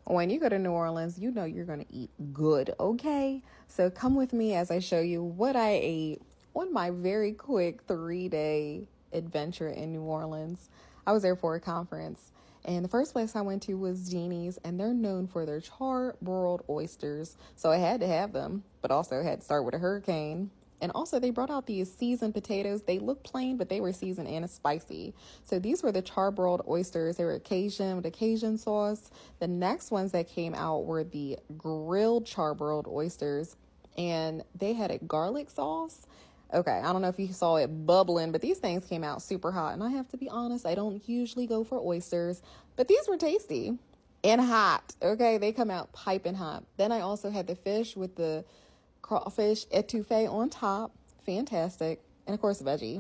When you go to New Orleans, you know you're going to eat good, okay? So come with me as I show you what I ate on my very quick 3 day adventure in New Orleans. I was there for a conference, and the first place I went to was Jeannie's, and they're known for their char-broiled oysters. So I had to have them, but also had to start with a hurricane. And also, they brought out these seasoned potatoes. They looked plain, but they were seasoned and spicy. So these were the charbroiled oysters. They were Cajun with a Cajun sauce. The next ones that came out were the grilled charbroiled oysters, and they had a garlic sauce. Okay, I don't know if you saw it bubbling, but these things came out super hot. And I have to be honest, I don't usually go for oysters, but these were tasty and hot. Okay, they come out piping hot. Then I also had the fish with the crawfish etouffee on top. Fantastic. And of course, veggie.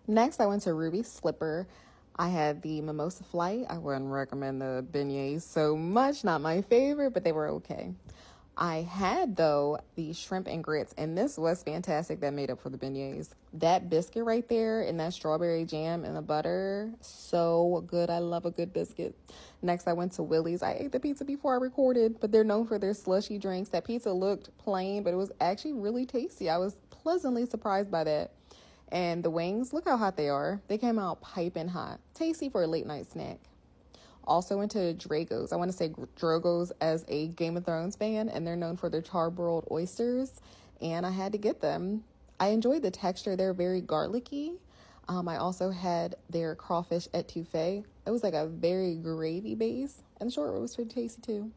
Next, I went to Ruby Slipper. I had the mimosa flight. I wouldn't recommend the beignets so much. Not my favorite, but they were okay. I had, though, the shrimp and grits, and this was fantastic that made up for the beignets. That biscuit right there and that strawberry jam and the butter, so good. I love a good biscuit. Next, I went to Willie's. I ate the pizza before I recorded, but they're known for their slushy drinks. That pizza looked plain, but it was actually really tasty. I was pleasantly surprised by that. And the wings, look how hot they are. They came out piping hot. Tasty for a late night snack. Also went to Drago's. I want to say Drogo's as a Game of Thrones fan, and they're known for their charbroiled oysters, and I had to get them. I enjoyed the texture. They're very garlicky. I also had their crawfish etouffee. It was like a very gravy base, and the short rib was pretty tasty too.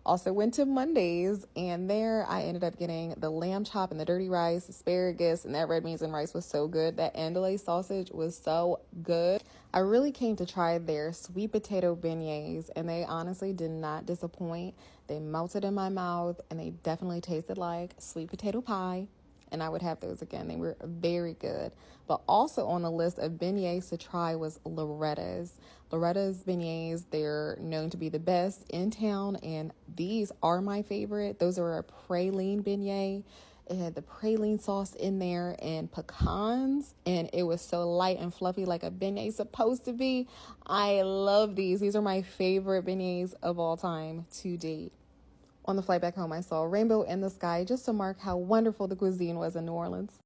Also went to Mondays, and there I ended up getting the lamb chop and the dirty rice, asparagus, and that red beans and rice was so good. That andouille sausage was so good. I really came to try their sweet potato beignets, and they honestly did not disappoint. They melted in my mouth, and they definitely tasted like sweet potato pie. And I would have those again. They were very good. But also on the list of beignets to try was Loretta's. Loretta's beignets, they're known to be the best in town, and these are my favorite. Those are a praline beignet. It had the praline sauce in there and pecans, and it was so light and fluffy like a beignet is supposed to be. I love these. These are my favorite beignets of all time to date. On the flight back home, I saw a rainbow in the sky just to mark how wonderful the cuisine was in New Orleans.